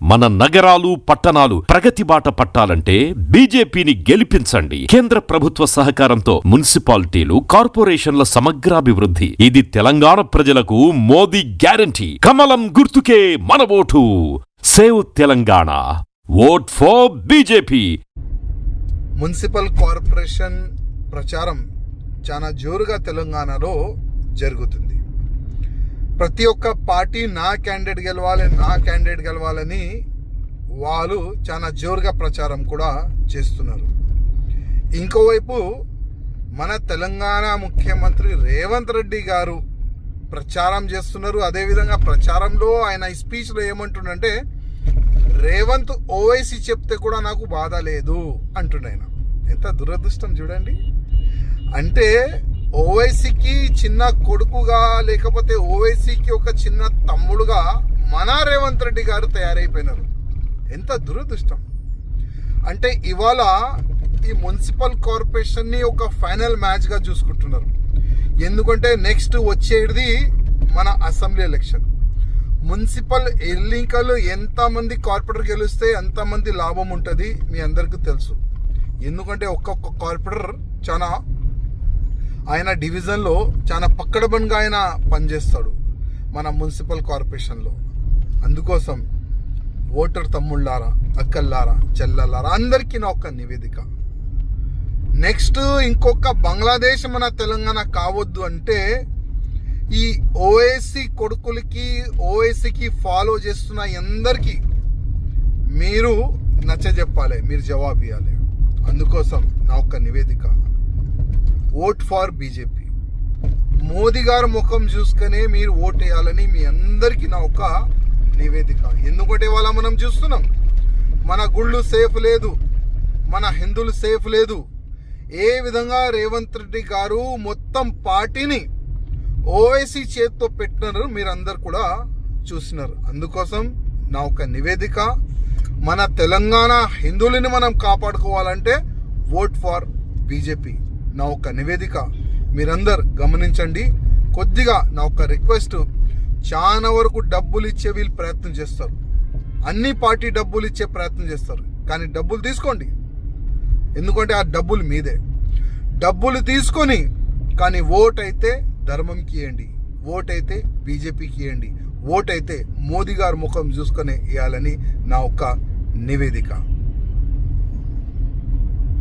మన నగరాలు పట్టణాలు ప్రగతి బాట పట్టాలంటే బీజేపీని గెలిపించండి. కేంద్ర ప్రభుత్వ సహకారంతో మున్సిపాలిటీలు, కార్పొరేషన్ల సమగ్రాభివృద్ధి. ఇది తెలంగాణ ప్రజలకు మోదీ గ్యారంటీ. కమలం గుర్తుకే మన vote. Save Telangana. Vote for BJP. Municipal corporation ప్రచారం చాలా జోరుగా తెలంగాణలో జరుగుతుంది. ప్రతి ఒక్క పార్టీ నా క్యాండిడేట్ గెలవాలని వాళ్ళు చాలా జోరుగా ప్రచారం కూడా చేస్తున్నారు. ఇంకోవైపు మన తెలంగాణ ముఖ్యమంత్రి రేవంత్ రెడ్డి గారు ప్రచారం చేస్తున్నారు. అదేవిధంగా ప్రచారంలో ఆయన ఈ స్పీచ్లో ఏమంటుండంటే, రేవంత్ ఓవైసీ చెప్తే కూడా నాకు బాధ లేదు అంటుండయన. ఎంత దురదృష్టం చూడండి. అంటే ఓవైసీకి చిన్న కొడుకుగా, లేకపోతే ఓవైసీకి ఒక చిన్న తమ్ముడుగా మన రేవంత్ రెడ్డి గారు తయారైపోయినారు. ఎంత దురదృష్టం. అంటే ఇవాళ ఈ మున్సిపల్ కార్పొరేషన్ని ఒక ఫైనల్ మ్యాచ్గా చూసుకుంటున్నారు. ఎందుకంటే నెక్స్ట్ వచ్చేది మన అసెంబ్లీ ఎలక్షన్. మున్సిపల్ ఎన్నికలు ఎంతమంది కార్పొరేటర్ గెలిస్తే ఎంతమంది లాభం ఉంటుంది మీ అందరికీ తెలుసు. ఎందుకంటే ఒక్కొక్క కార్పొరేటర్ చాలా ఆయన డివిజన్లో చాలా పక్కడబండిగా ఆయన పనిచేస్తాడు మన మున్సిపల్ కార్పొరేషన్లో. అందుకోసం ఓటర్ తమ్ముళ్ళారా, అక్కల్లారా, చెల్లెల్లారా అందరికీ నా ఒక్క నివేదిక. నెక్స్ట్ ఇంకొక బంగ్లాదేశ్ మన తెలంగాణ కావద్దు అంటే ఈ ఓవైసీ కొడుకులకి, ఓవైసీకి ఫాలో చేస్తున్న అందరికీ మీరు నచ్చజెప్పాలి, మీరు జవాబు ఇవ్వాలి. అందుకోసం నా ఒక్క నివేదిక, ఓట్ ఫర్ బీజేపీ. మోదీ గారు ముఖం చూసుకునే మీరు ఓట్ వేయాలని మీ అందరికీ నా ఒక నివేదిక. ఎందుకంటే వాళ్ళ మనం చూస్తున్నాం, మన గుళ్ళు సేఫ్ లేదు, మన హిందువులు సేఫ్ లేదు. ఏ విధంగా రేవంత్ రెడ్డి గారు మొత్తం పార్టీని ఓవైసీ చేతితో పెట్టినారు మీరందరు కూడా చూసినారు. అందుకోసం నా ఒక నివేదిక, మన తెలంగాణ హిందువులని మనం కాపాడుకోవాలంటే ఓట్ ఫర్ బీజేపీ. నా ఒక నివేదిక మీరందరు గమనించండి. కొద్దిగా నా ఒక రిక్వెస్ట్, చాలా వరకు డబ్బులు ఇచ్చే వీళ్ళు ప్రయత్నం చేస్తారు. అన్ని పార్టీ డబ్బులు ఇచ్చే ప్రయత్నం చేస్తారు. కానీ డబ్బులు తీసుకోండి, ఎందుకంటే ఆ డబ్బులు మీదే. డబ్బులు తీసుకొని కానీ ఓట్ అయితే ధర్మంకి ఇవ్వండి, ఓట్ అయితే బీజేపీకి ఇవ్వండి, ఓట్ అయితే మోదీ గారు ముఖం చూసుకొని ఇవ్వాలని నా ఒక నివేదిక.